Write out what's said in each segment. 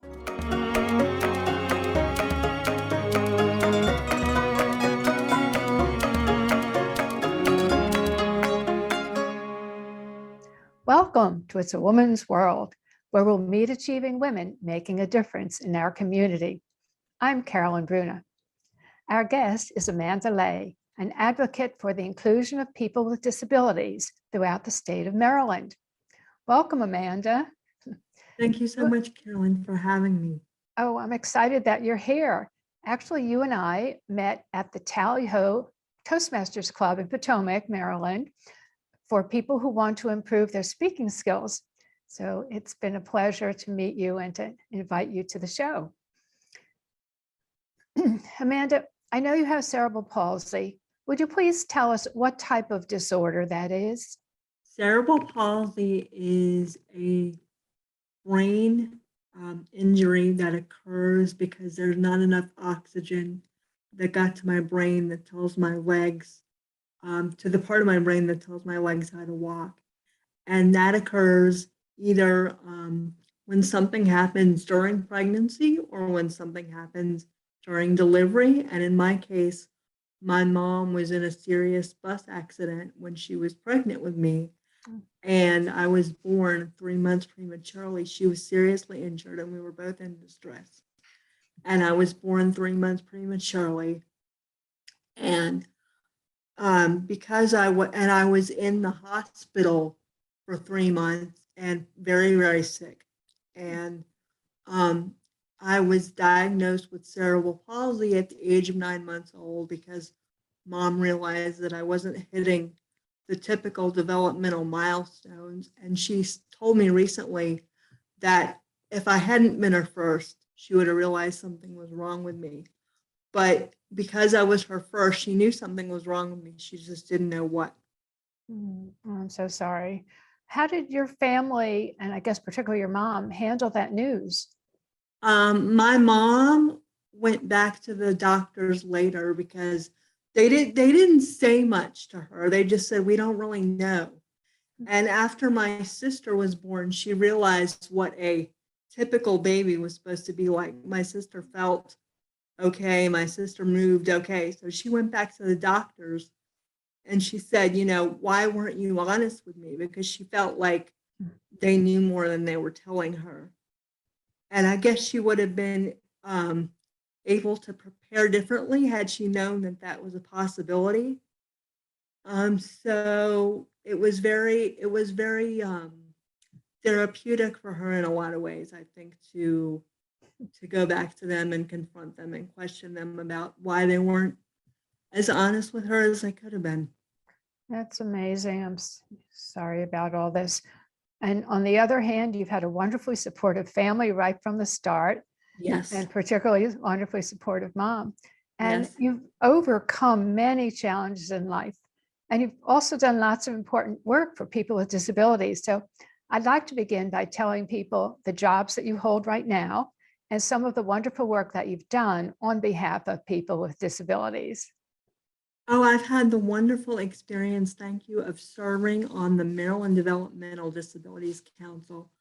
Welcome to It's a Woman's World, where we'll meet achieving women making a difference in our community. I'm Carolyn Bruna. Our guest is Amanda Lay, an advocate for the inclusion of people with disabilities throughout the state of Maryland. Welcome, Amanda. Thank you so much, Carolyn, for having me. Oh, I'm excited that you're here. Actually, you and I met at the Tally Ho Toastmasters Club in Potomac, Maryland, for people who want to improve their speaking skills. So it's been a pleasure to meet you and to invite you to the show. Amanda, I know you have cerebral palsy. Would you please tell us what type of disorder that is? Cerebral palsy is a brain injury that occurs because there's not enough oxygen that got to my brain that tells my legs, to the part of my brain that tells my legs how to walk. And that occurs either when something happens during pregnancy or when something happens during delivery. And in my case, my mom was in a serious bus accident when she was pregnant with me. And I was born 3 months prematurely. She was seriously injured and we were both in distress. And I was born 3 months prematurely. And because I was in the hospital for 3 months and very, very sick. And I was diagnosed with cerebral palsy at the age of 9 months old because mom realized that I wasn't hitting the typical developmental milestones. And she told me recently that if I hadn't been her first, she would have realized something was wrong with me. But because I was her first, she knew something was wrong with me. She just didn't know what. I'm so sorry. How did your family, and I guess particularly your mom, handle that news? My mom went back to the doctors later because they didn't say much to her. They just said, we don't really know. And after my sister was born, she realized what a typical baby was supposed to be like. My sister felt okay. My sister moved okay. So she went back to the doctors and she said, why weren't you honest with me? Because she felt like they knew more than they were telling her. And I guess she would have been able to prepare differently had she known that that was a possibility. So it was very therapeutic for her in a lot of ways, I think, to go back to them and confront them and question them about why they weren't as honest with her as they could have been. That's amazing. I'm sorry about all this. And on the other hand, you've had a wonderfully supportive family right from the start. Yes. And particularly wonderfully supportive mom. And yes. You've overcome many challenges in life. And you've also done lots of important work for people with disabilities. So I'd like to begin by telling people the jobs that you hold right now and some of the wonderful work that you've done on behalf of people with disabilities. Oh, I've had the wonderful experience, thank you, of serving on the Maryland Developmental Disabilities Council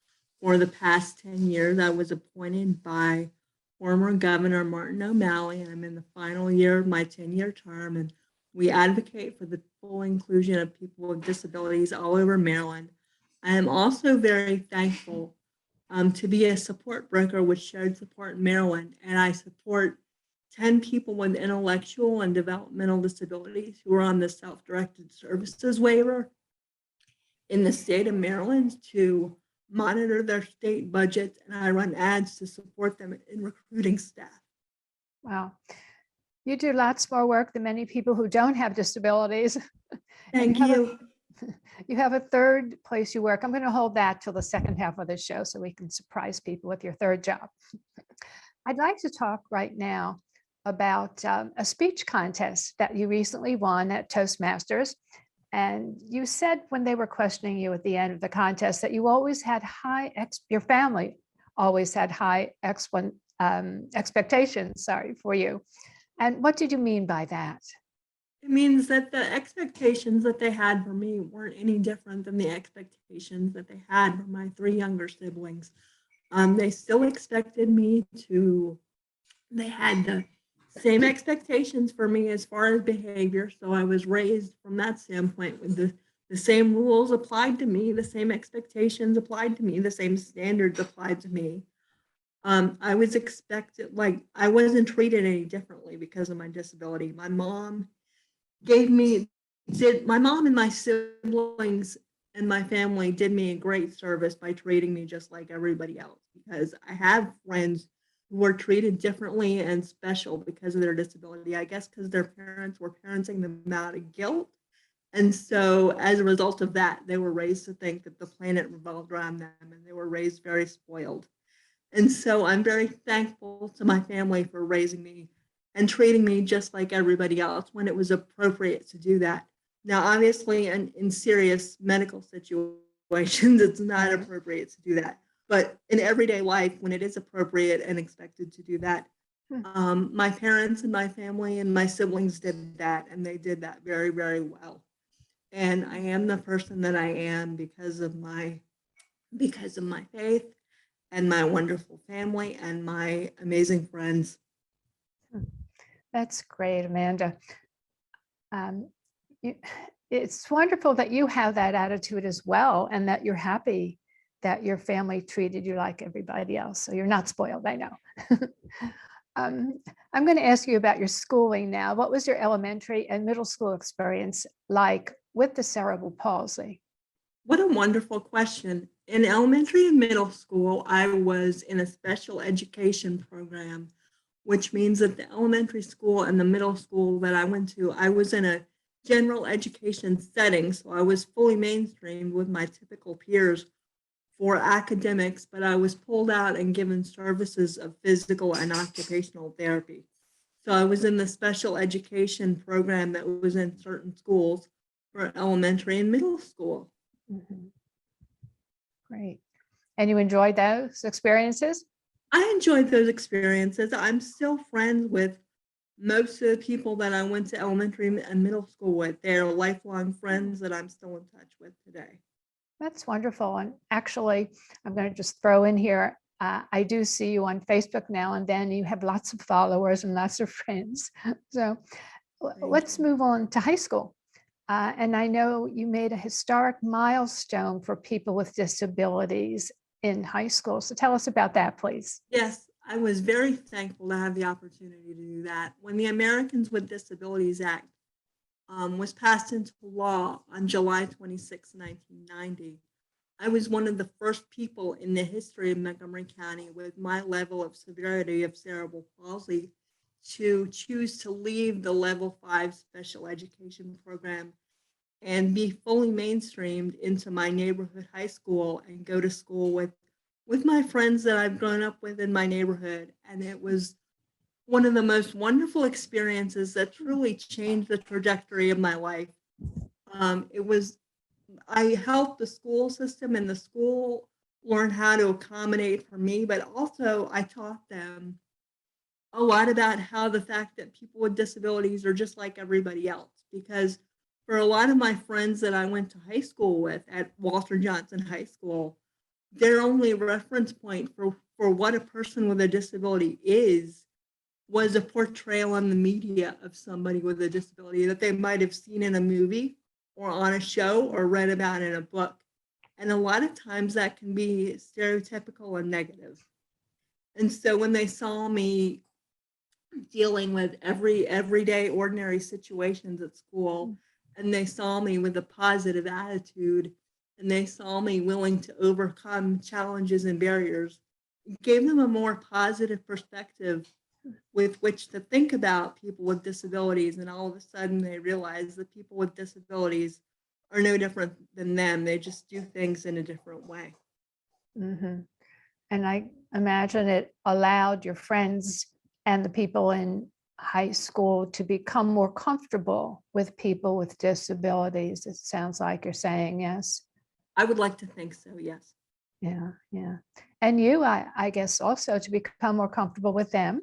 for the past 10 years. I was appointed by former Governor Martin O'Malley, and I'm in the final year of my 10-year term, and we advocate for the full inclusion of people with disabilities all over Maryland. I am also very thankful to be a support broker with Shared Support Maryland, and I support 10 people with intellectual and developmental disabilities who are on the self-directed services waiver in the state of Maryland to monitor their state budgets, and I run ads to support them in recruiting staff. Wow. You do lots more work than many people who don't have disabilities. Thank you. You have a third place you work. I'm going to hold that till the second half of the show so we can surprise people with your third job. I'd like to talk right now about a speech contest that you recently won at Toastmasters. And you said when they were questioning you at the end of the contest that you always had your family always had high expectations, for you. And what did you mean by that? It means that the expectations that they had for me weren't any different than the expectations that they had for my 3 younger siblings. They still expected me to, they had the same expectations for me as far as behavior. So I was raised from that standpoint with the same rules applied to me, the same expectations applied to me, the same standards applied to me. I was expected, like, I wasn't treated any differently because of my disability. My mom my mom and my siblings and my family did me a great service by treating me just like everybody else, because I have friends who were treated differently and special because of their disability. I guess because their parents were parenting them out of guilt. And so as a result of that, they were raised to think that the planet revolved around them, and they were raised very spoiled. And so I'm very thankful to my family for raising me and treating me just like everybody else when it was appropriate to do that. Now, obviously, in serious medical situations, it's not appropriate to do that. But in everyday life, when it is appropriate and expected to do that, my parents and my family and my siblings did that, and they did that very, very well. And I am the person that I am because of my faith and my wonderful family and my amazing friends. That's great, Amanda. It's wonderful that you have that attitude as well, and that you're happy that your family treated you like everybody else. So you're not spoiled, I know. I'm going to ask you about your schooling now. What was your elementary and middle school experience like with the cerebral palsy? What a wonderful question. In elementary and middle school, I was in a special education program, which means that the elementary school and the middle school that I went to, I was in a general education setting. So I was fully mainstreamed with my typical peers for academics, but I was pulled out and given services of physical and occupational therapy. So I was in the special education program that was in certain schools for elementary and middle school. Mm-hmm. Great. And you enjoyed those experiences? I enjoyed those experiences. I'm still friends with most of the people that I went to elementary and middle school with. They're lifelong friends that I'm still in touch with today. That's wonderful. And actually, I'm going to just throw in here, I do see you on Facebook now and then. You have lots of followers and lots of friends. So let's move on to high school. And I know you made a historic milestone for people with disabilities in high school. So tell us about that, please. Yes, I was very thankful to have the opportunity to do that. When the Americans with Disabilities Act was passed into law on July 26, 1990, I was one of the first people in the history of Montgomery County with my level of severity of cerebral palsy to choose to leave the level 5 special education program and be fully mainstreamed into my neighborhood high school and go to school with my friends that I've grown up with in my neighborhood. And it was one of the most wonderful experiences that truly changed the trajectory of my life. I helped the school system and the school learn how to accommodate for me, but also I taught them a lot about how the fact that people with disabilities are just like everybody else. Because for a lot of my friends that I went to high school with at Walter Johnson High School, their only reference point for what a person with a disability was a portrayal on the media of somebody with a disability that they might have seen in a movie or on a show or read about in a book. And a lot of times that can be stereotypical and negative. And so when they saw me dealing with everyday ordinary situations at school, and they saw me with a positive attitude, and they saw me willing to overcome challenges and barriers, it gave them a more positive perspective with which to think about people with disabilities. And all of a sudden they realize that people with disabilities are no different than them. They just do things in a different way. Mm-hmm. And I imagine it allowed your friends and the people in high school to become more comfortable with people with disabilities. It sounds like you're saying, yes. I would like to think so, yes. Yeah, yeah. And you, I guess, also to become more comfortable with them.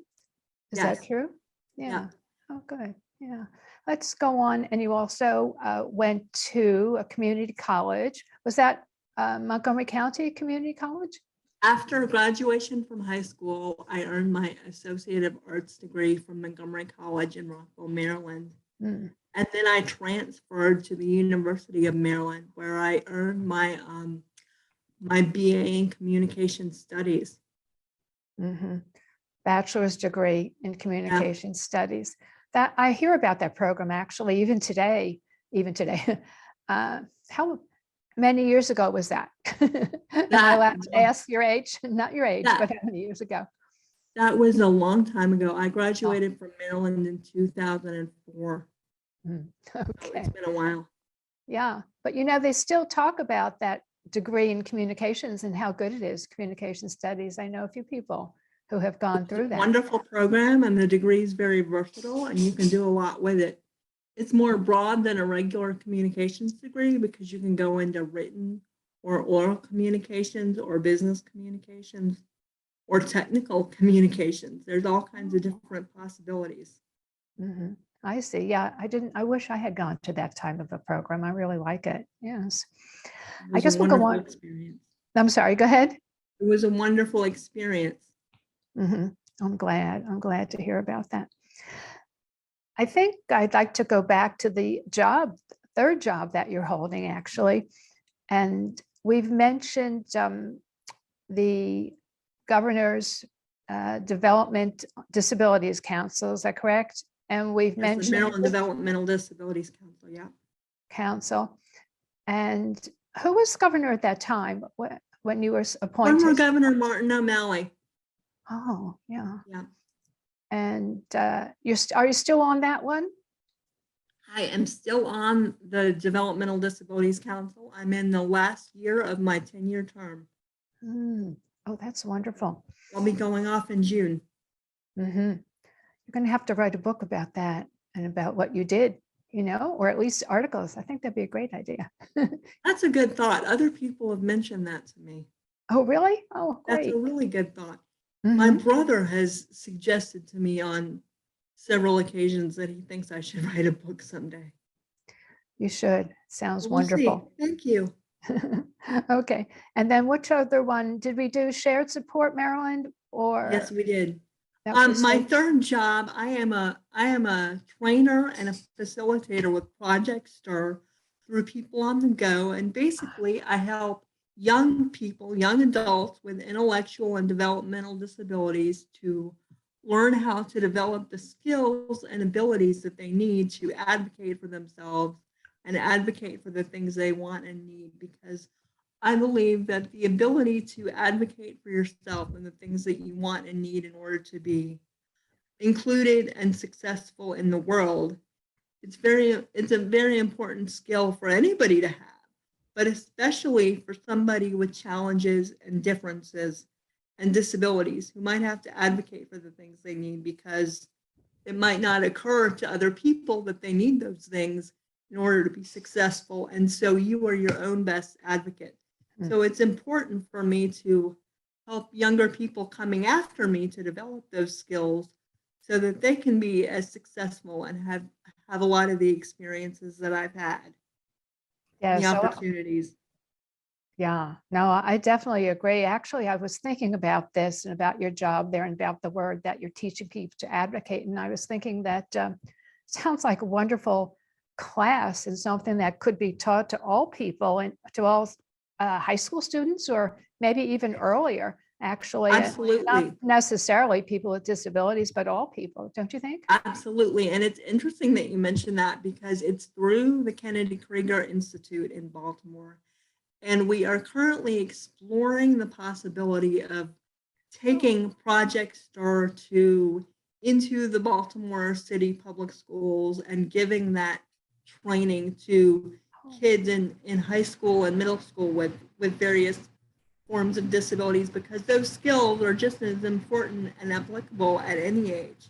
Is Yes. that true? Yeah. Yeah. Oh, good. Yeah. Let's go on. And you also went to a community college. Was that Montgomery County Community College? After graduation from high school, I earned my Associate of Arts degree from Montgomery College in Rockville, Maryland. Mm, And then I transferred to the University of Maryland, where I earned my BA in Communication Studies. mhm. Bachelor's degree in Yeah, communication studies. That I hear about that program actually, even today, even today. How many years ago was that? Am I that allowed to ask your age? Not your age, that but how many years ago? that was a long time ago. I Oh, graduated from Maryland in 2004. mm, So it's okay. been a while. Yeah, but they still talk about that degree in communications and how good it is, communication studies. I know a few people who have gone It's a through that. wonderful program, and the degree is very versatile, and you can do a lot with it. It's more broad than a regular communications degree because you can go into written or oral communications or business communications or technical communications. There's all kinds of different possibilities. Mhm. I see. Yeah, I wish I had gone to that type of a program. I really like it. Yes. It I was a guess we'll go wonderful on. experience. I'm sorry, go ahead. It was a wonderful experience. Mhm. I'm glad. I'm glad to hear about that. I think I'd like to go back to the third job that you're holding, actually. And we've mentioned the governor's development disabilities council. Is that correct? And we've Yes, the mentioned Maryland Developmental Disabilities Council, yeah. council. And who was governor at that time when you were Former appointed? Governor Martin O'Malley. Oh, yeah. Yeah. And are you still on that one? I am still on the Developmental Disabilities Council. I'm in the last year of my 10-year term. Mm. Oh, that's wonderful. I'll be going off in June. Mhm. You're going to have to write a book about that and about what you did, or at least articles. I think that'd be a great idea. That's a good thought. Other people have mentioned that to me. Oh, really? Oh, That's a great. really good thought. My Mhm. brother has suggested to me on several occasions that he thinks I should write a book someday. You should. Sounds But we'll see. wonderful. Thank you. Okay. And then which other one did we do? Shared support, Maryland, Yes, or we did. that was the My state? third job, I am a trainer and a facilitator with Project Stir through People on the Go. And basically, I help young people, young adults with intellectual and developmental disabilities to learn how to develop the skills and abilities that they need to advocate for themselves and advocate for the things they want and need. Because I believe that the ability to advocate for yourself and the things that you want and need in order to be included and successful in the world, it's a very important skill for anybody to have, but especially for somebody with challenges and differences and disabilities who might have to advocate for the things they need because it might not occur to other people that they need those things in order to be successful. And so you are your own best advocate. Mm. So it's important for me to help younger people coming after me to develop those skills so that they can be as successful and have a lot of the experiences that I've had and Yeah. the So opportunities. yeah, no, I definitely agree. Actually, I was thinking about this and about your job there and about the word that you're teaching people to advocate. And I was thinking that sounds like a wonderful class and something that could be taught to all people and to all high school students or maybe even earlier, actually. Not Absolutely. necessarily people with disabilities, but all people, don't you think? Absolutely. And it's interesting that you mentioned that because it's through the Kennedy Krieger Institute in Baltimore. And we are currently exploring the possibility of taking Project Star into the Baltimore City Public Schools and giving that training to kids in high school and middle school with various forms of disabilities because those skills are just as important and applicable at any age.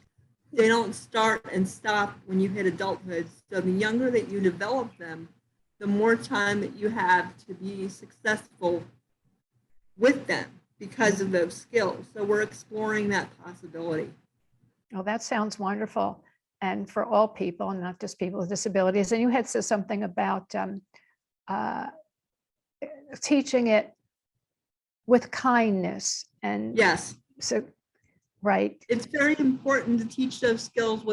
They don't start and stop when you hit adulthood. So the younger that you develop them, the more time that you have to be successful with them because of those skills. So we're exploring that possibility. Oh, that sounds wonderful. And for all people, not just people with disabilities. And you had said something about uh, teaching it with kindness. And Yes, so, right. it's very important to teach those skills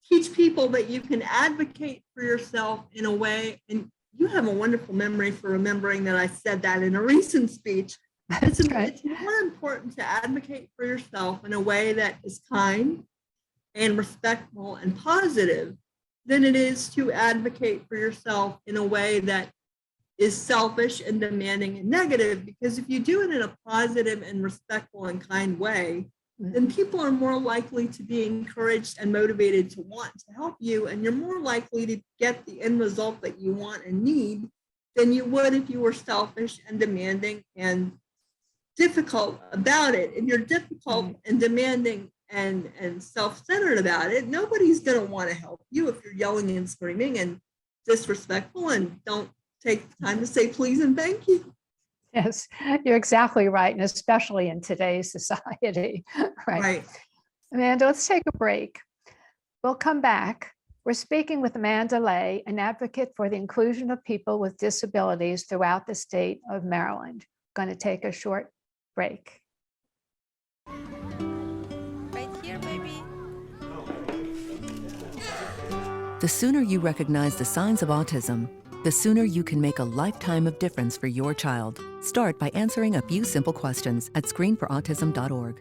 teach people that you can advocate for yourself in a way. And you have a wonderful memory for remembering that I said that in a recent speech. That's right. It's more important to advocate for yourself in a way that is kind and respectful and positive than it is to advocate for yourself in a way that is selfish and demanding and negative. Because if you do it in a positive and respectful and kind way, then people are more likely to be encouraged and motivated to want to help you, and you're more likely to get the end result that you want and need than you would if you were selfish and demanding and difficult about it. If you're difficult and demanding and self-centered about it, nobody's going to want to help you if you're yelling and screaming and disrespectful and don't take the time to say please and thank you. Yes, you're exactly right. And especially in today's society. Right. Amanda, let's take a break. We'll come back. We're speaking with Amanda Lay, an advocate for the inclusion of people with disabilities throughout the state of Maryland. Going to take a short break. Right here, baby. The sooner you recognize the signs of autism, the sooner you can make a lifetime of difference for your child. Start by answering a few simple questions at screenforautism.org.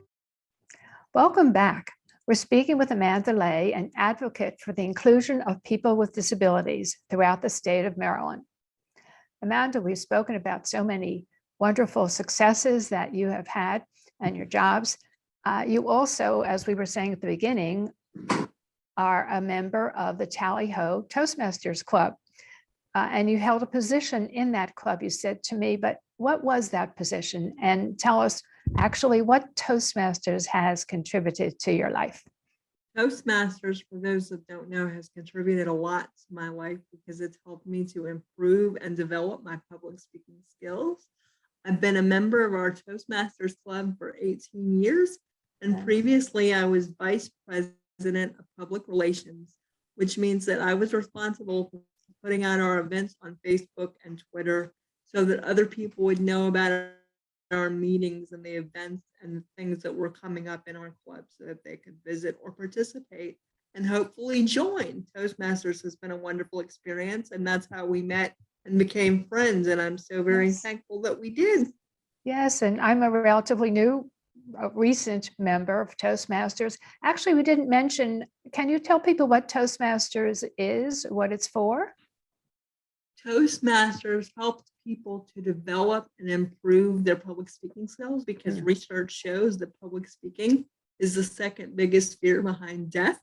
Welcome back. We're speaking with Amanda Lay, an advocate for the inclusion of people with disabilities throughout the state of Maryland. Amanda, we've spoken about so many wonderful successes that you have had and your jobs. You also, as we were saying at the beginning, are a member of the Tally Ho Toastmasters Club. And you held a position in that club, you said to me, but what was that position? And tell us actually what Toastmasters has contributed to your life. Toastmasters, for those that don't know, has contributed a lot to my life because it's helped me to improve and develop my public speaking skills. I've been a member of our Toastmasters Club for 18 years, and previously I was vice president of public relations, which means that I was responsible for putting out our events on Facebook and Twitter so that other people would know about our meetings and the events and the things that were coming up in our club so that they could visit or participate and hopefully join. Toastmasters has been a wonderful experience, and that's how we met and became friends, and I'm so very thankful that we did. Yes, and I'm a relatively new, recent member of Toastmasters. Actually, we didn't mention, can you tell people what Toastmasters is, what it's for? Toastmasters helps people to develop and improve their public speaking skills because research shows that public speaking is the second biggest fear behind death.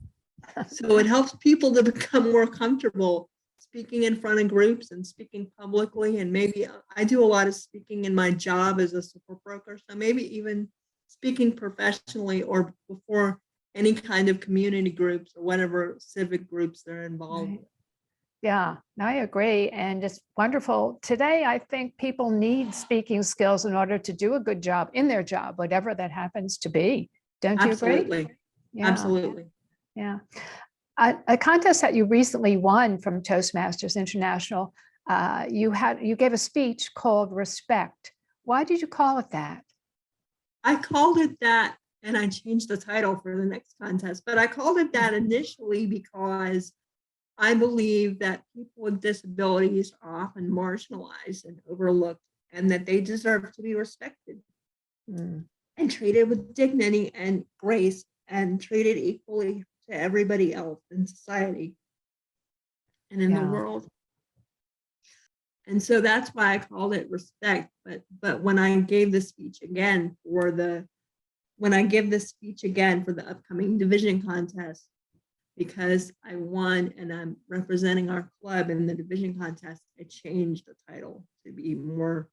So it helps people to become more comfortable speaking in front of groups and speaking publicly. And maybe I do a lot of speaking in my job as a support broker. So maybe even speaking professionally or before any kind of community groups or whatever civic groups they're involved with. Yeah, I agree. And it's wonderful. Today, I think people need speaking skills in order to do a good job in their job, whatever that happens to be. Don't you agree? Absolutely. Yeah. Absolutely. Yeah. A contest that you recently won from Toastmasters International, you gave a speech called Respect. Why did you call it that? I called it that, and I changed the title for the next contest, but I called it that initially because I believe that people with disabilities are often marginalized and overlooked, and that they deserve to be respected and treated with dignity and grace and treated equally to everybody else in society and in the world. And so that's why I called it Respect. But when I gave the speech again for the upcoming division contest, because I won and I'm representing our club in the division contest, I changed the title to be more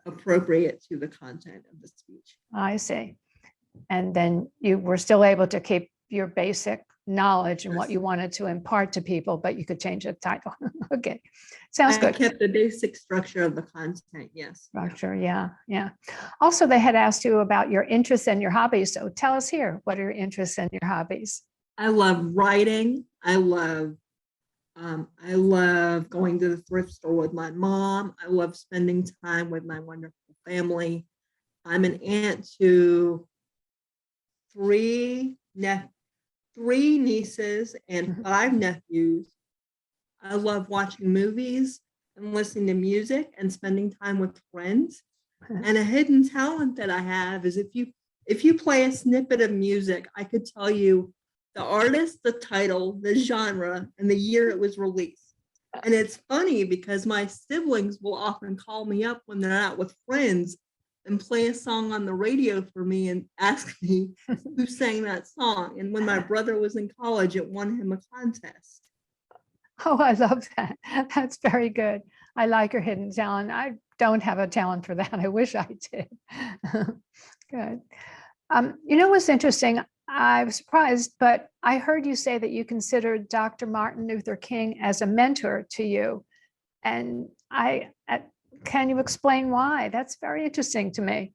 appropriate to the content of the speech. I see. And then you were still able to keep your basic knowledge and what you wanted to impart to people, but you could change the title. Okay, sounds good. I kept the basic structure of the content, yes. Structure, yeah. Also, they had asked you about your interests and your hobbies. So tell us here, what are your interests and your hobbies? I love writing. I love going to the thrift store with my mom. I love spending time with my wonderful family. I'm an aunt to three nieces and 5 nephews. I love watching movies and listening to music and spending time with friends. And a hidden talent that I have is if you play a snippet of music, I could tell you the artist, the title, the genre, and the year it was released. And it's funny because my siblings will often call me up when they're out with friends and play a song on the radio for me and ask me who sang that song. And when my brother was in college, it won him a contest. Oh, I love that. That's very good. I like your hidden talent. I don't have a talent for that. I wish I did. Good. You know what's interesting? I was surprised, but I heard you say that you considered Dr. Martin Luther King as a mentor to you. And can you explain why? That's very interesting to me.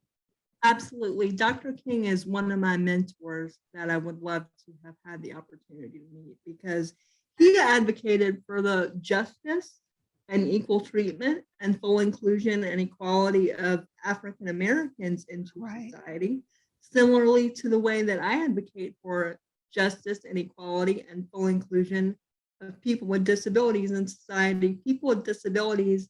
Absolutely. Dr. King is one of my mentors that I would love to have had the opportunity to meet because he advocated for the justice and equal treatment and full inclusion and equality of African Americans into society, similarly to the way that I advocate for justice and equality and full inclusion of people with disabilities in society. People with disabilities,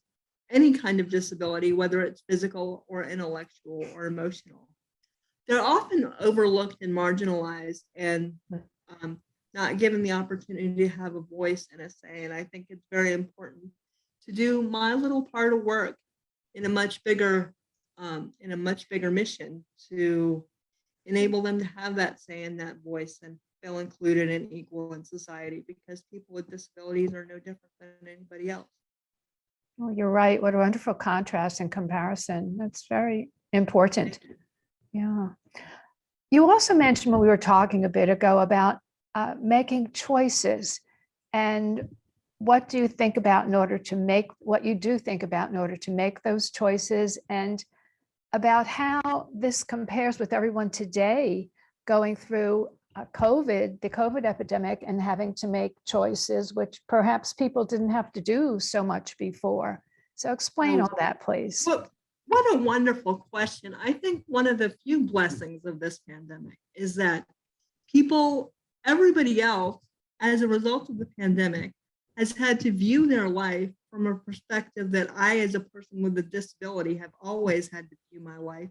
any kind of disability, whether it's physical or intellectual or emotional, they're often overlooked and marginalized and not given the opportunity to have a voice and a say. And I think it's very important to do my little part of work in a much bigger mission to enable them to have that say and that voice and feel included and equal in society, because people with disabilities are no different than anybody else. Well, you're right. What a wonderful contrast and comparison. That's very important. Yeah. You also mentioned when we were talking a bit ago about making choices, and what do you think about in order to make what you do think about in order to make those choices, and about how this compares with everyone today going through the COVID epidemic and having to make choices, which perhaps people didn't have to do so much before. So explain all that, please. What a wonderful question. I think one of the few blessings of this pandemic is that everybody else, as a result of the pandemic, has had to view their life from a perspective that I, as a person with a disability, have always had to view my life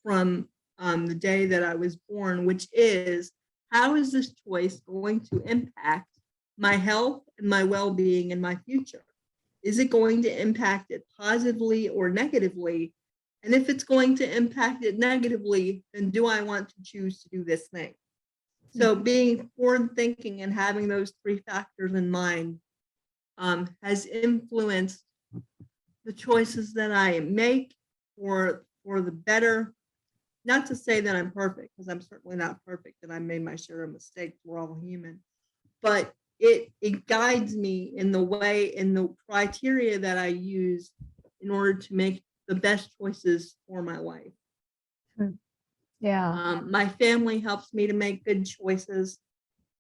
from the day that I was born, which is, how is this choice going to impact my health and my well-being in my future? Is it going to impact it positively or negatively? And if it's going to impact it negatively, then do I want to choose to do this thing? So being forward thinking and having those 3 factors in mind has influenced the choices that I make for the better. Not to say that I'm perfect, because I'm certainly not perfect, and I made my share of mistakes. We're all human. But it guides me in the criteria that I use in order to make the best choices for my life. Yeah. My family helps me to make good choices.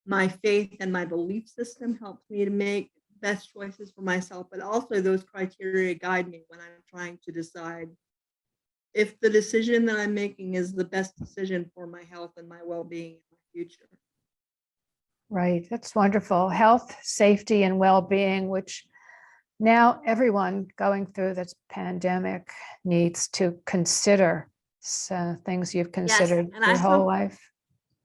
My faith and my belief system helps me to make best choices for myself, but also those criteria guide me when I'm trying to decide if the decision that I'm making is the best decision for my health and my well-being in my future. Right. That's wonderful. Health, safety, and well-being, which now everyone going through this pandemic needs to consider. So things you've considered your whole life.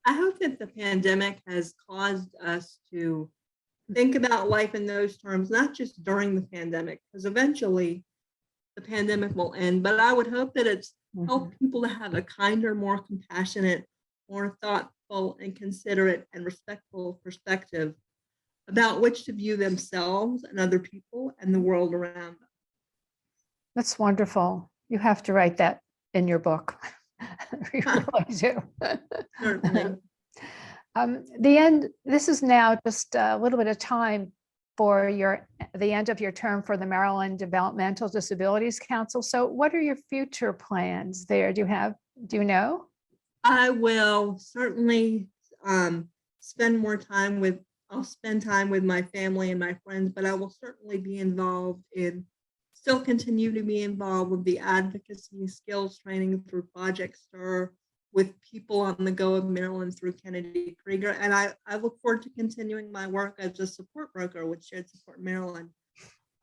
I hope that the pandemic has caused us to think about life in those terms, not just during the pandemic, because eventually the pandemic will end, but I would hope that it's helped people to have a kinder, more compassionate, more thoughtful and considerate and respectful perspective about which to view themselves and other people and the world around them. That's wonderful. You have to write that in your book. You really do. Certainly. The end, this is now just a little bit of time for the end of your term for the Maryland Developmental Disabilities Council. So what are your future plans there? Do you know? I will certainly spend time with my family and my friends, but I will certainly be involved in still continue to be involved with the advocacy skills training through Project STIR, with People on the Go of Maryland through Kennedy Krieger. And I look forward to continuing my work as a support broker with Shared Support Maryland.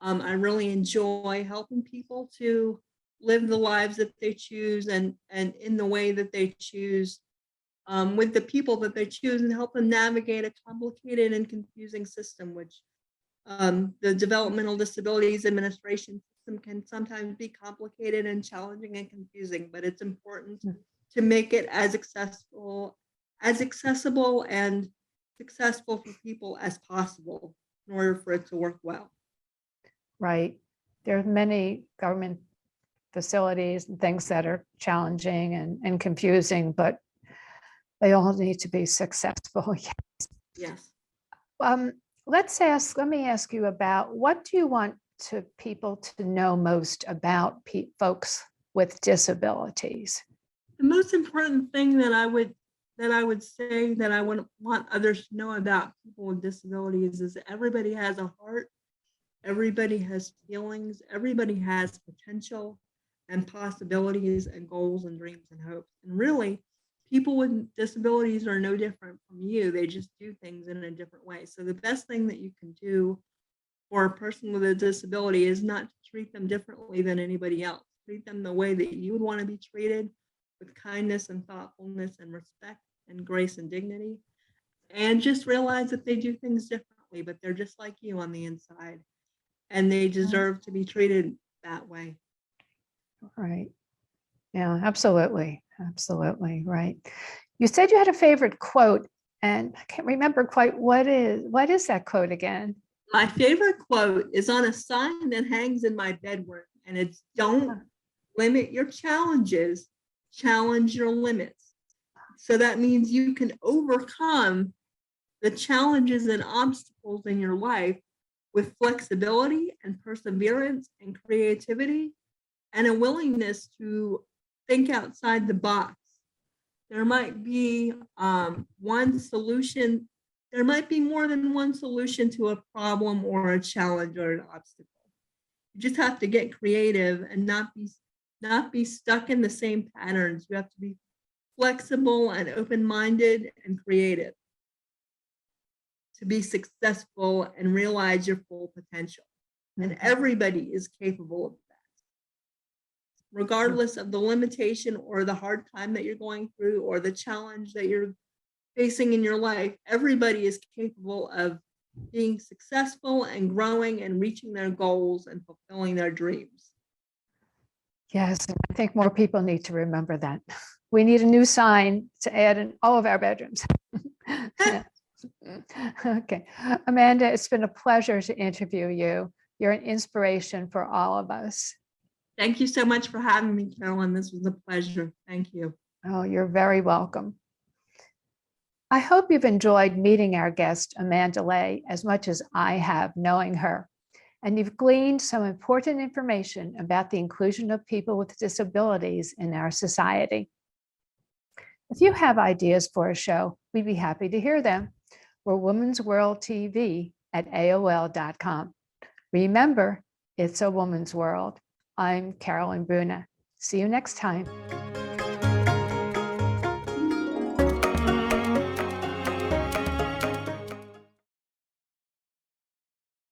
I really enjoy helping people to live the lives that they choose and in the way that they choose, with the people that they choose, and help them navigate a complicated and confusing system, which the Developmental Disabilities Administration system can sometimes be complicated and challenging and confusing, but it's important to make it as accessible and successful for people as possible in order for it to work well. Right. There are many government facilities and things that are challenging and confusing, but they all need to be successful. Yes. Let me ask you about, what do you want people to know most about folks with disabilities? The most important thing that I would say that I want others to know about people with disabilities is that everybody has a heart, everybody has feelings, everybody has potential and possibilities and goals and dreams and hopes. And really, people with disabilities are no different from you. They just do things in a different way. So the best thing that you can do for a person with a disability is not to treat them differently than anybody else. Treat them the way that you would want to be treated, with kindness and thoughtfulness and respect and grace and dignity. And just realize that they do things differently, but they're just like you on the inside. And they deserve to be treated that way. Right. Yeah, absolutely. Absolutely. Right. You said you had a favorite quote, and I can't remember quite what is that quote again? My favorite quote is on a sign that hangs in my bedroom, and it's, "Don't limit your challenges, challenge your limits." So that means you can overcome the challenges and obstacles in your life with flexibility and perseverance and creativity and a willingness to think outside the box. There might be one solution. There might be more than one solution to a problem or a challenge or an obstacle. You just have to get creative and not be stuck in the same patterns. You have to be flexible and open-minded and creative to be successful and realize your full potential. And everybody is capable of that. Regardless of the limitation or the hard time that you're going through or the challenge that you're facing in your life, everybody is capable of being successful and growing and reaching their goals and fulfilling their dreams. Yes, I think more people need to remember that. We need a new sign to add in all of our bedrooms. Yeah. Okay. Amanda, it's been a pleasure to interview you. You're an inspiration for all of us. Thank you so much for having me, Carolyn. This was a pleasure. Thank you. Oh, you're very welcome. I hope you've enjoyed meeting our guest, Amanda Lay, as much as I have knowing her. And you've gleaned some important information about the inclusion of people with disabilities in our society. If you have ideas for a show, we'd be happy to hear them. We're Women's World TV at AOL.com. Remember, it's a woman's world. I'm Carolyn Bruna. See you next time.